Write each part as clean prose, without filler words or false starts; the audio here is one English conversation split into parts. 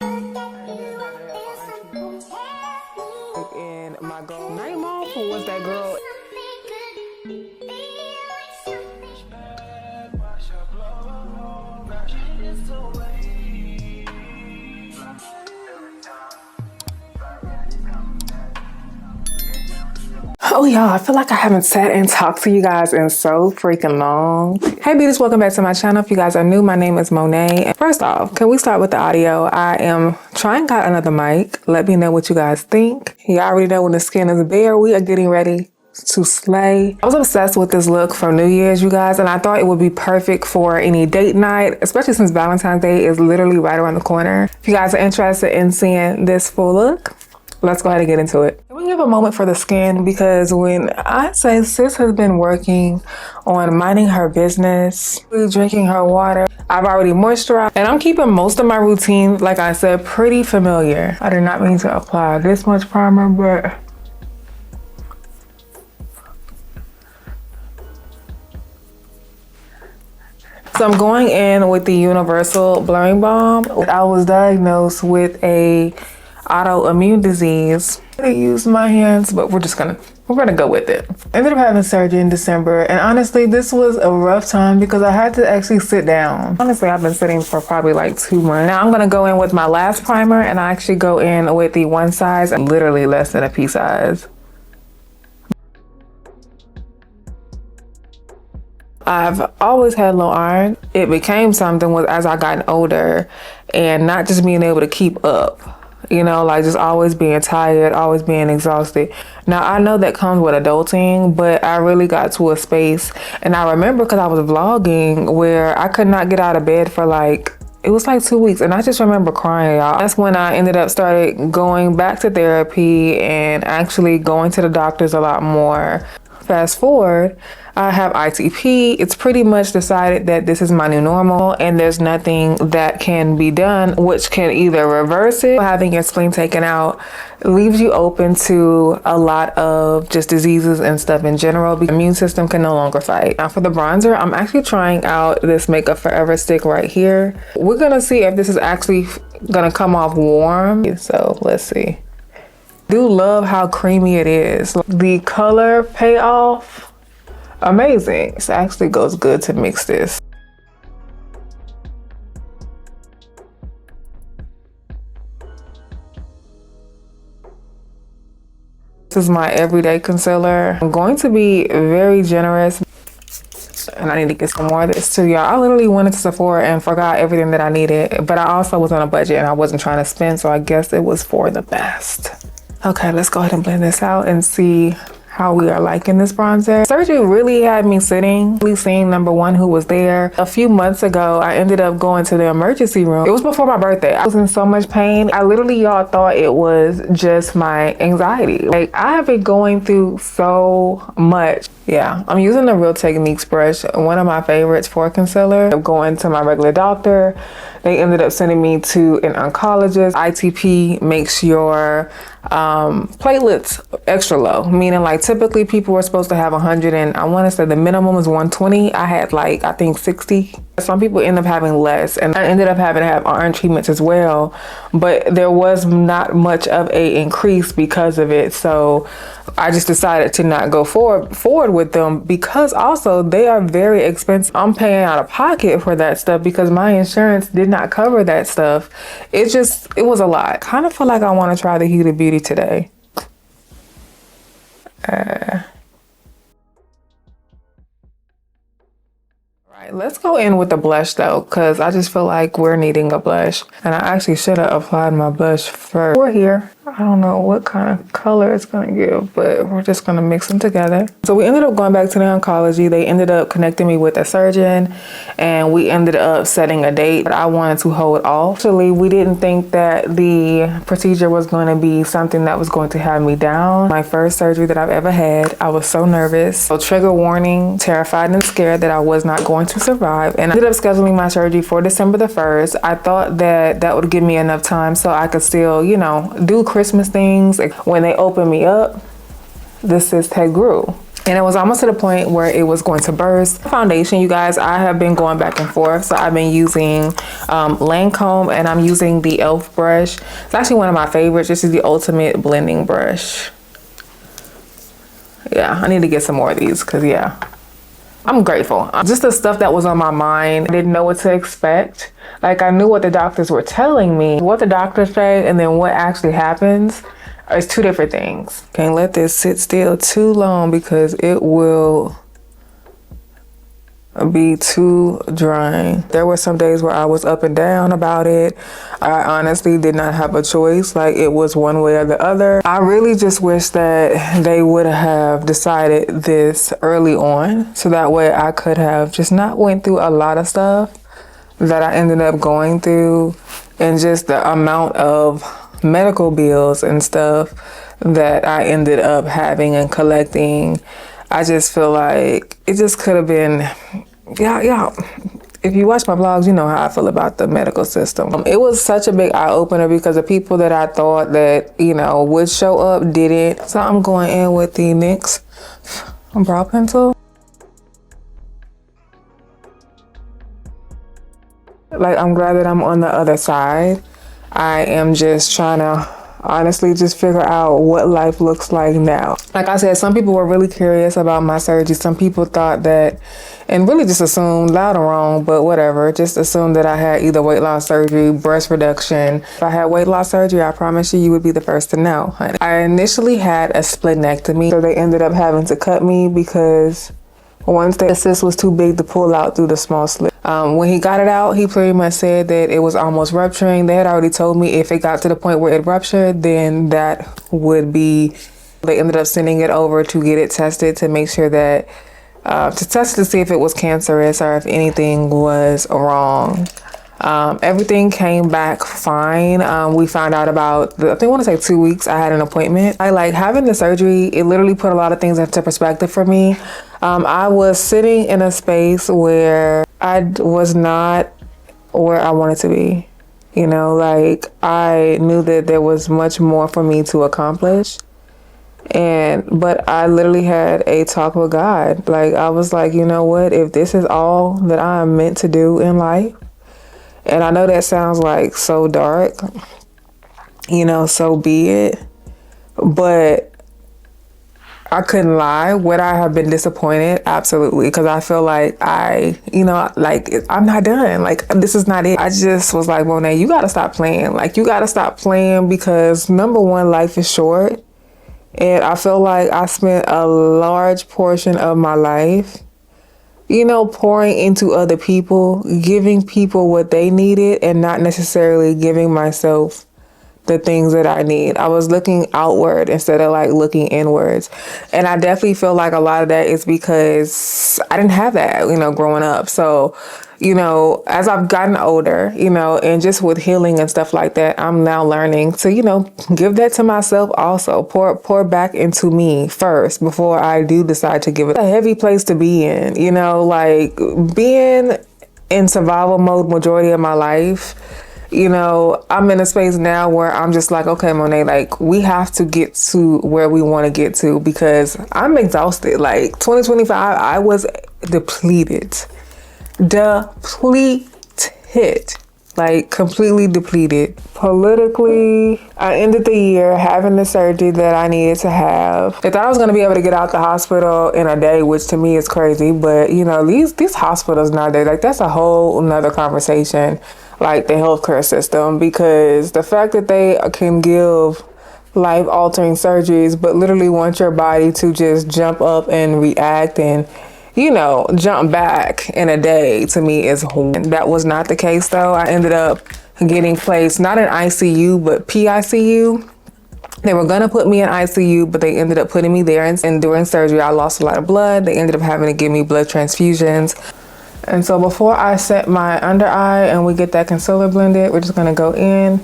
And my goal night off was that girl. Oh y'all, I feel like I haven't sat and talked to you guys in so freaking long. Hey beauties, welcome back to my channel. If you guys are new, my name is Monet. First off, can we start with the audio? I am trying out another mic. Let me know what you guys think. You already know when the skin is bare, we are getting ready to slay. I was obsessed with this look for New Year's, you guys, and I thought it would be perfect for any date night, especially since Valentine's Day is literally right around the corner. If you guys are interested in seeing this full look, let's go ahead and get into it. Can we give a moment for the skin? Because when I say sis has been working on minding her business, drinking her water, I've already moisturized, and I'm keeping most of my routine, like I said, pretty familiar. I did not mean to apply this much primer, but so I'm going in with the Universal Blurring Balm. I was diagnosed with a autoimmune disease. I used my hands, but we're gonna go with it. Ended up having surgery in December, and honestly, this was a rough time because I had to actually sit down. Honestly, I've been sitting for probably like 2 months. Now I'm gonna go in with my last primer, and I actually go in with the one size, literally less than a pea size. I've always had low iron. It became something as I gotten older, and not just being able to keep up. You know, like just always being tired, always being exhausted. Now, I know that comes with adulting, but I really got to a space. And I remember because I was vlogging where I could not get out of bed for it was like 2 weeks. And I just remember crying, y'all. That's when I ended up started going back to therapy and actually going to the doctors a lot more. Fast forward, I have ITP. It's pretty much decided that this is my new normal, and there's nothing that can be done which can either reverse it. Having your spleen taken out leaves you open to a lot of just diseases and stuff in general. The immune system can no longer fight. Now for the bronzer, I'm actually trying out this Makeup Forever stick right here. We're gonna see if this is actually gonna come off warm. So let's see. Do love how creamy it is. The color payoff, amazing. It actually goes good to mix this. This is my everyday concealer. I'm going to be very generous, and I need to get some more of this too, y'all. I literally went to Sephora and forgot everything that I needed, but I also was on a budget and I wasn't trying to spend, so I guess it was for the best. Okay, let's go ahead and blend this out and see how we are liking this bronzer. Surgery really had me sitting, seeing number one who was there. A few months ago, I ended up going to the emergency room. It was before my birthday. I was in so much pain. I literally, y'all, thought it was just my anxiety. Like, I have been going through so much. Yeah, I'm using the Real Techniques brush, one of my favorites for concealer. I'm going to my regular doctor. They ended up sending me to an oncologist. ITP makes your platelets extra low, meaning like typically people were supposed to have 100, and I want to say the minimum is 120. I had I think 60. Some people end up having less, and I ended up having to have iron treatments as well, but there was not much of a increase because of it. So I just decided to not go forward with them, because also they are very expensive. I'm paying out of pocket for that stuff because my insurance did not cover that stuff. It was a lot. Kind of feel like I want to try the Huda Beauty today. Right, let's go in with the blush though, because I just feel like we're needing a blush, and I actually should have applied my blush first. We're here. I don't know what kind of color it's gonna give, but we're just gonna mix them together. So we ended up going back to the oncology. They ended up connecting me with a surgeon, and we ended up setting a date, but I wanted to hold off. Actually, we didn't think that the procedure was going to be something that was going to have me down. My first surgery that I've ever had, I was so nervous. So trigger warning, terrified and scared that I was not going to survive. And I ended up scheduling my surgery for December the 1st. I thought that that would give me enough time so I could still, do Christmas things. When they opened me up, the cyst had grew. and it was almost to the point where it was going to burst. Foundation, you guys, I have been going back and forth. So I've been using Lancome, and I'm using the e.l.f. brush. It's actually one of my favorites. This is the ultimate blending brush. Yeah, I need to get some more of these because, yeah, I'm grateful. Just the stuff that was on my mind, I didn't know what to expect. Like, I knew what the doctors were telling me. What the doctors say and then what actually happens is two different things. Can't let this sit still too long because it will be too drying. There were some days where I was up and down about it. I honestly did not have a choice. Like, it was one way or the other. I really just wish that they would have decided this early on, so that way I could have just not went through a lot of stuff that I ended up going through, and just the amount of medical bills and stuff that I ended up having and collecting. I just feel like it just could have been, yeah. If you watch my vlogs, you know how I feel about the medical system. It was such a big eye opener because the people that I thought that, you know, would show up didn't. So I'm going in with the NYX brow pencil. Like, I'm glad that I'm on the other side. I am just trying to honestly just figure out what life looks like now. Like I said, some people were really curious about my surgery. Some people thought that, and really just assumed, loud or wrong, but whatever, just assumed that I had either weight loss surgery, breast reduction. If I had weight loss surgery, I promise you, you would be the first to know, honey. I initially had a splenectomy, so they ended up having to cut me because once the cyst was too big to pull out through the small slit. When he got it out, he pretty much said that it was almost rupturing. They had already told me if it got to the point where it ruptured, then that would be, they ended up sending it over to get it tested to make sure that, to test to see if it was cancerous or if anything was wrong. Everything came back fine. We found out about, I think I want to say 2 weeks, I had an appointment. I like having the surgery, it literally put a lot of things into perspective for me. I was sitting in a space where I was not where I wanted to be. You know, like, I knew that there was much more for me to accomplish. But I literally had a talk with God. Like, I was like, you know what, if this is all that I am meant to do in life, and I know that sounds like so dark, you know, so be it. But I couldn't lie. Would I have been disappointed? Absolutely. Because I feel like I'm not done. Like, this is not it. I just was like, Monet, you got to stop playing. Like, you got to stop playing because, number one, life is short. And I feel like I spent a large portion of my life, you know, pouring into other people, giving people what they needed and not necessarily giving myself the things that I need. I was looking outward instead of like looking inwards. And I definitely feel like a lot of that is because I didn't have that, you know, growing up. So, you know, as I've gotten older, you know, and just with healing and stuff like that, I'm now learning to, you know, give that to myself also. Pour back into me first before I do decide to give it. A heavy place to be in, you know, like being in survival mode majority of my life. You know, I'm in a space now where I'm just like, okay, Monet, like, we have to get to where we want to get to because I'm exhausted. Like, 2025, I was depleted, like completely depleted. Politically, I ended the year having the surgery that I needed to have. I thought I was going to be able to get out the hospital in a day, which to me is crazy. But, you know, these hospitals nowadays, like, that's a whole nother conversation. Like the healthcare system, because the fact that they can give life-altering surgeries but literally want your body to just jump up and react and, you know, jump back in a day, to me is that was not the case though. I ended up getting placed not in ICU but PICU. They were gonna put me in ICU, but they ended up putting me there, and during surgery I lost a lot of blood. They ended up having to give me blood transfusions. And so before I set my under eye and we get that concealer blended, we're just gonna go in.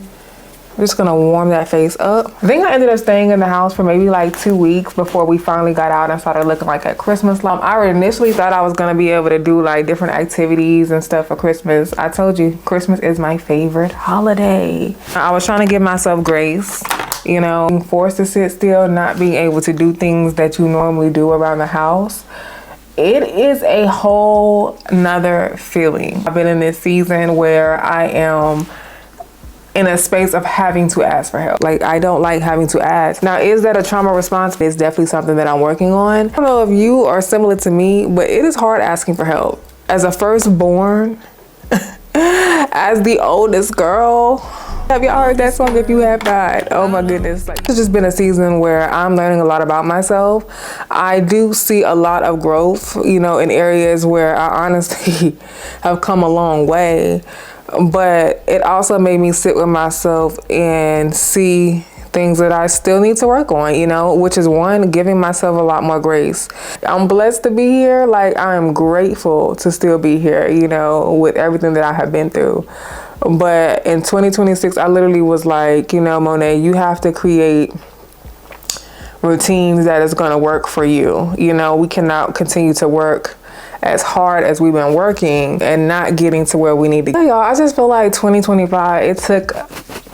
We're just gonna warm that face up. I think I ended up staying in the house for maybe like 2 weeks before we finally got out and started looking like at Christmas. I initially thought I was gonna be able to do like different activities and stuff for Christmas. I told you, Christmas is my favorite holiday. I was trying to give myself grace. you know, being forced to sit still, not being able to do things that you normally do around the house. It is a whole nother feeling. I've been in this season where I am in a space of having to ask for help. Like, I don't like having to ask. Now, is that a trauma response? It's definitely something that I'm working on. I don't know if you are similar to me, but it is hard asking for help. As a firstborn, as the oldest girl, have y'all heard that song? If you have not, oh my goodness. Like, it's just been a season where I'm learning a lot about myself. I do see a lot of growth, you know, in areas where I honestly have come a long way. But it also made me sit with myself and see things that I still need to work on, you know, which is one, giving myself a lot more grace. I'm blessed to be here. Like, I am grateful to still be here, you know, with everything that I have been through. But in 2026, I literally was like, you know, Monet, you have to create routines that is going to work for you. You know, we cannot continue to work as hard as we've been working and not getting to where we need to go. Y'all, I just feel like 2025,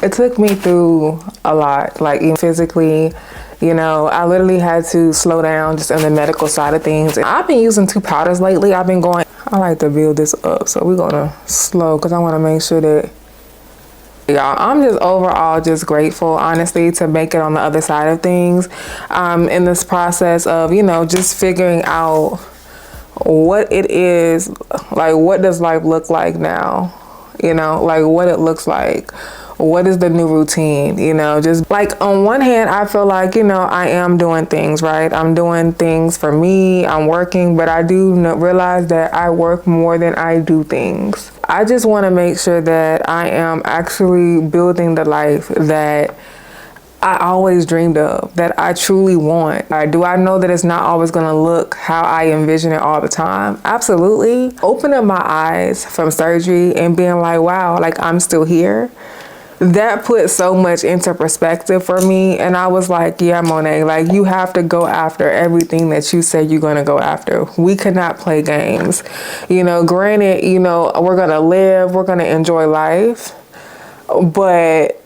it took me through a lot, like even physically. You know, I literally had to slow down just on the medical side of things. I've been using 2 powders lately. I like to build this up, so we're gonna slow because I want to make sure that, y'all, I'm just overall just grateful, honestly, to make it on the other side of things. In this process of, you know, just figuring out what it is, like, what does life look like now? You know, like what it looks like. What is the new routine? You know, just like on one hand, I feel like, you know, I am doing things, right? I'm doing things for me. I'm working, but I do realize that I work more than I do things. I just want to make sure that I am actually building the life that I always dreamed of, that I truly want. Do I know that it's not always going to look how I envision it all the time? Absolutely. Opening my eyes from surgery and being like, wow, like I'm still here. That put so much into perspective for me. And I was like, yeah, Monet, like you have to go after everything that you say you're going to go after. We cannot play games. You know, granted, you know, we're going to live, we're going to enjoy life, but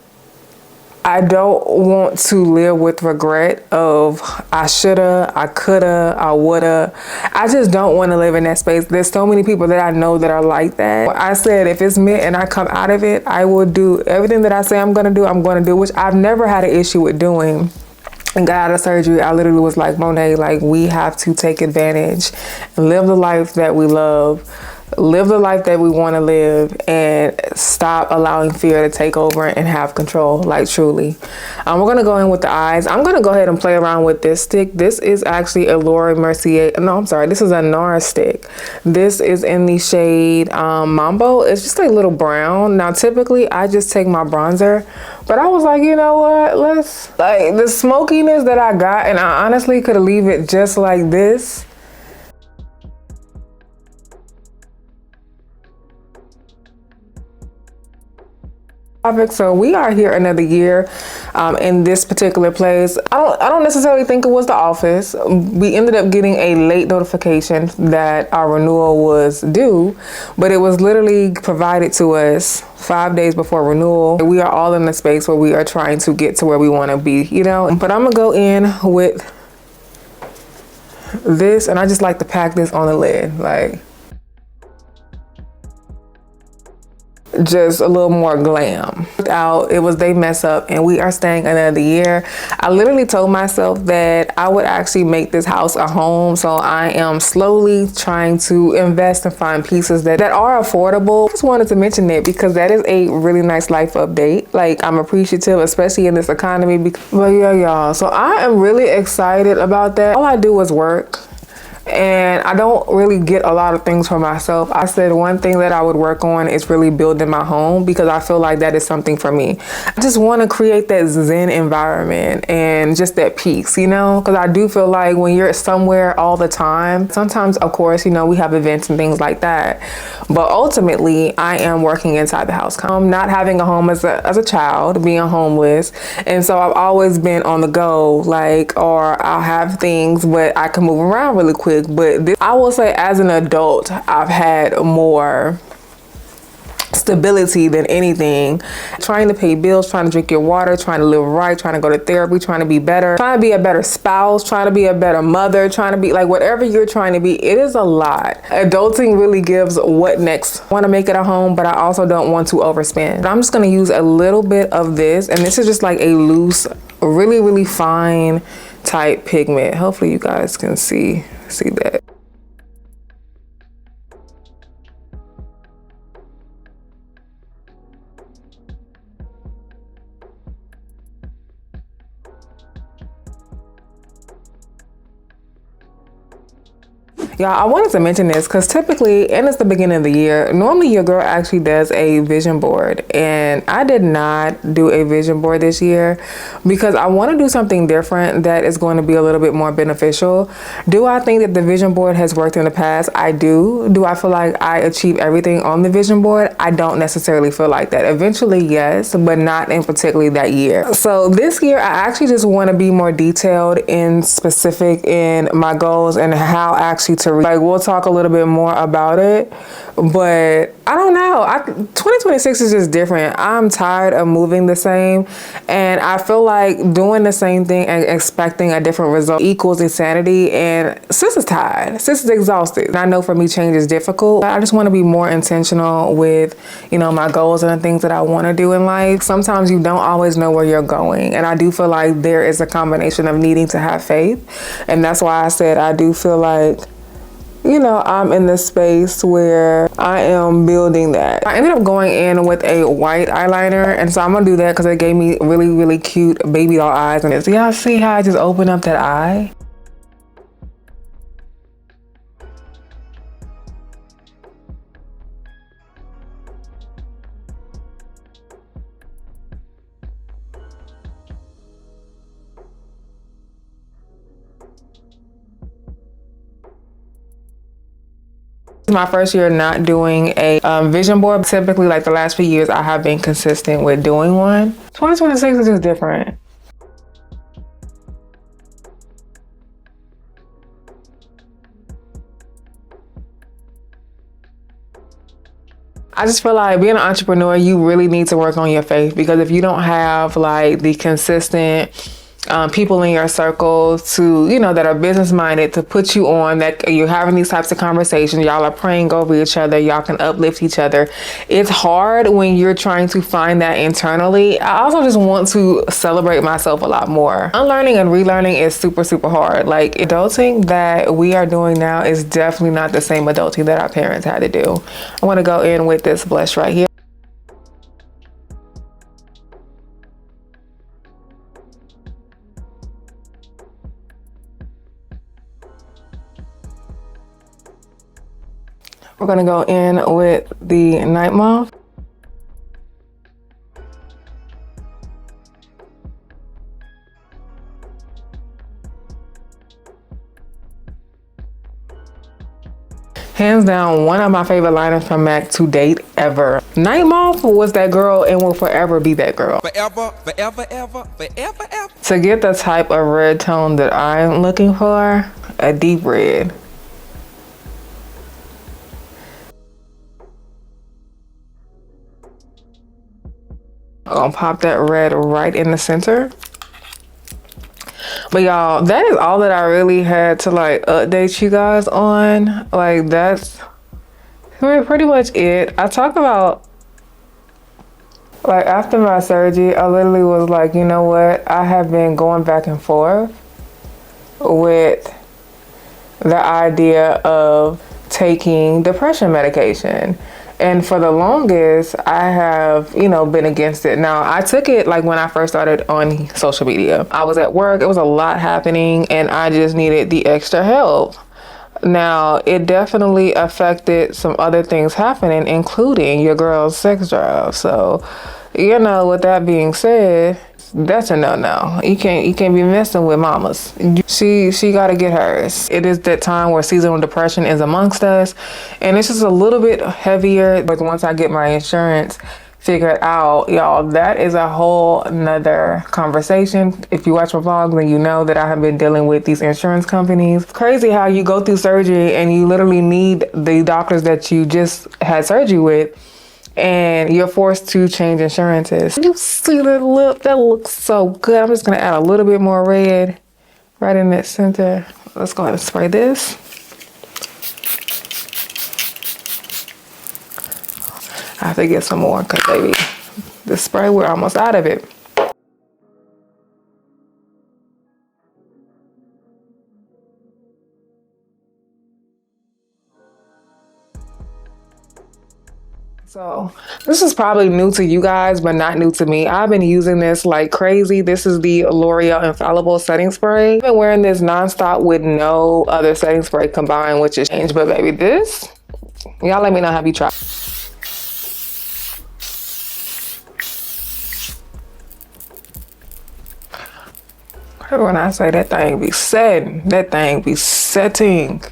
I don't want to live with regret of I shoulda, I coulda, I woulda. I just don't want to live in that space. There's so many people that I know that are like that. I said if it's meant and I come out of it, I will do everything that I say I'm going to do, which I've never had an issue with doing. And got out of surgery, I literally was like, Monet, like we have to take advantage and live the life that we love. Live the life that we want to live and stop allowing fear to take over and have control, like truly. We're going to go in with the eyes. I'm going to go ahead and play around with this stick. This is actually a Laura Mercier. No, I'm sorry. This is a NARS stick. This is in the shade Mambo. It's just a little brown. Now, typically, I just take my bronzer. But I was like, you know what? Let's, like, the smokiness that I got, and I honestly could leave it just like this. So we are here another year in this particular place. I don't necessarily think it was the office. We ended up getting a late notification that our renewal was due, but it was literally provided to us 5 days before renewal. We are all in the space where we are trying to get to where we want to be, you know. But I'm gonna go in with this, and I just like to pack this on the lid, like just a little more glam. It was they mess up and we are staying another year. I literally told myself that I would actually make this house a home, so I am slowly trying to invest and find pieces that are affordable. Just wanted to mention it because that is a really nice life update. Like, I'm appreciative, especially in this economy. But yeah, y'all, so I am really excited about that. All I do is work. And I don't really get a lot of things for myself. I said one thing that I would work on is really building my home because I feel like that is something for me. I just want to create that Zen environment and just that peace, you know, because I do feel like when you're somewhere all the time, sometimes, of course, you know, we have events and things like that. But ultimately, I am working inside the house. Not having a home as a child, being homeless. And so I've always been on the go, like, or I'll have things, but I can move around really quick. But I will say as an adult, I've had more stability than anything. Trying to pay bills, trying to drink your water, trying to live right, trying to go to therapy, trying to be better, trying to be a better spouse, trying to be a better mother, trying to be like whatever you're trying to be. It is a lot. Adulting really gives what next. I want to make it a home, but I also don't want to overspend. I'm just going to use a little bit of this, and this is just like a loose, really fine type pigment. Hopefully you guys can see that. Y'all, I wanted to mention this because typically, and it's the beginning of the year, normally your girl actually does a vision board. And I did not do a vision board this year because I want to do something different that is going to be a little bit more beneficial. Do I think that the vision board has worked in the past? I do. Do I feel like I achieve everything on the vision board? I don't necessarily feel like that. Eventually, yes, but not in particularly that year. So this year, I actually just want to be more detailed and specific in my goals and how actually to like, we'll talk a little bit more about it, but I don't know. 2026 is just different. I'm tired of moving the same, and I feel like doing the same thing and expecting a different result equals insanity, and sis is tired. Sis is exhausted. And I know for me, change is difficult. I just want to be more intentional with, you know, my goals and the things that I want to do in life. Sometimes you don't always know where you're going, and I do feel like there is a combination of needing to have faith, and that's why I said I do feel like, you know, I'm in this space where I am building that. I ended up going in with a white eyeliner, and so I'm gonna do that because it gave me really cute baby doll eyes. And so y'all see how I just opened up that eye? My first year not doing a vision board. Typically, like the last few years, I have been consistent with doing one. 2026 is just different. I just feel like being an entrepreneur, you really need to work on your faith, because if you don't have like the consistent people in your circle to, you know, that are business minded, to put you on, that you're having these types of conversations, y'all are praying over each other, y'all can uplift each other. It's hard when you're trying to find that internally. I also just want to celebrate myself a lot more. Unlearning and relearning is super hard. Like, adulting that we are doing now is definitely not the same adulting that our parents had to do. I want to go in with this blush right here. We're gonna go in with the Night Mauve. Hands down, one of my favorite liners from MAC to date ever. Night Mauve was that girl and will forever be that girl. Forever, ever. To get the type of red tone that I'm looking for, a deep red. I'm gonna pop that red right in the center. But y'all, that is all that I really had to like update you guys on. Like, that's pretty much it. I talk about, like, after my surgery, I literally was like, you know what? I have been going back and forth with the idea of taking depression medication. And for the longest, I have, you know, been against it. Now, I took it like when I first started on social media. I was at work, it was a lot happening, and I just needed the extra help. Now, it definitely affected some other things happening, including your girl's sex drive. So, you know, with that being said, that's a no-no. You can't be messing with mamas. She got to get hers. It is that time where seasonal depression is amongst us, and it's just a little bit heavier. But once I get my insurance figured out, y'all, that is a whole nother conversation. If you watch my vlogs, then you know that I have been dealing with these insurance companies. It's crazy how you go through surgery and you literally need the doctors that you just had surgery with, and you're forced to change insurances. You see the lip? That looks so good. I'm just gonna add a little bit more red right in that center. Let's go ahead and spray this. I have to get some more because baby, the spray, we're almost out of it. So this is probably new to you guys, but not new to me. I've been using this like crazy. This is the L'Oreal Infallible Setting Spray. I've been wearing this nonstop with no other setting spray combined, which is change. But baby, this, y'all let me know how you try. When I say that thing be setting, that thing be setting.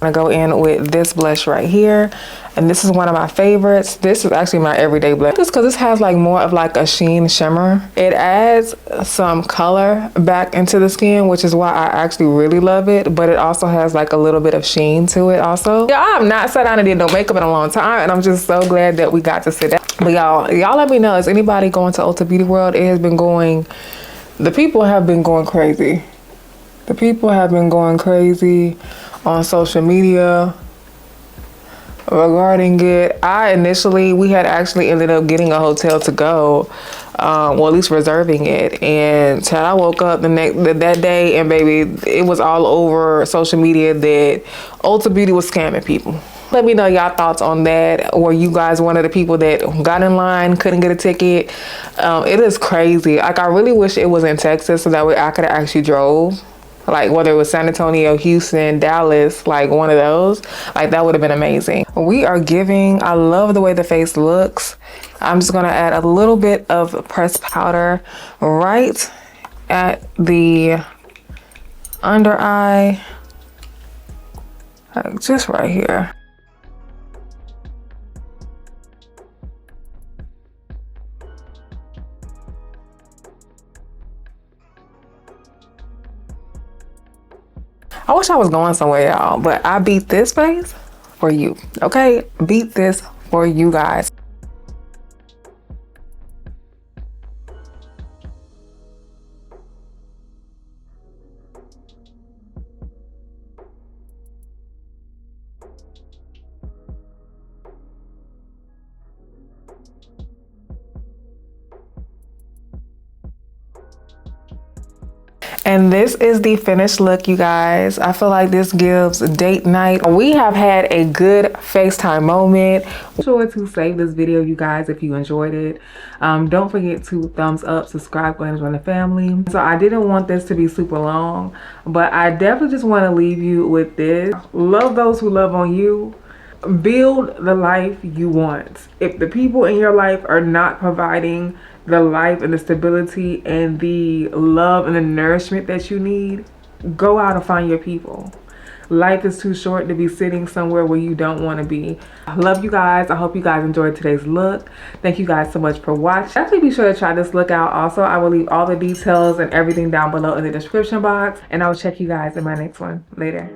I'm gonna go in with this blush right here, and this is one of my favorites. This is actually my everyday blush just because this has like more of like a sheen shimmer. It adds some color back into the skin, which is why I actually really love it, but it also has like a little bit of sheen to it also. Yeah, I have not sat down and did no makeup in a long time, and I'm just so glad that we got to sit down. But y'all let me know, is anybody going to Ulta Beauty World? It has been going, the people have been going crazy. The people have been going crazy on social media regarding it. We had actually ended up getting a hotel to go, well, at least reserving it. And till I woke up that day, and baby, it was all over social media that Ulta Beauty was scamming people. Let me know y'all thoughts on that. Were you guys one of the people that got in line, couldn't get a ticket? It is crazy. Like, I really wish it was in Texas so that way I could have actually drove. Like, whether it was San Antonio, Houston, Dallas, like one of those, like that would have been amazing. We are giving, I love the way the face looks. I'm just gonna add a little bit of pressed powder right at the under eye, like just right here. I wish I was going somewhere, y'all, but I beat this face for you, okay? Beat this for you guys. And this is the finished look, you guys. I feel like this gives date night. We have had a good FaceTime moment. Be sure to save this video, you guys, if you enjoyed it. Don't forget to thumbs up, subscribe, go ahead and join the family. So I didn't want this to be super long, but I definitely just want to leave you with this. Love those who love on you. Build the life you want. If the people in your life are not providing the life and the stability and the love and the nourishment that you need, go out and find your people. Life is too short to be sitting somewhere where you don't want to be. I love you guys. I hope you guys enjoyed today's look. Thank you guys so much for watching. Definitely be sure to try this look out. Also, I will leave all the details and everything down below in the description box, and I will check you guys in my next one. Later.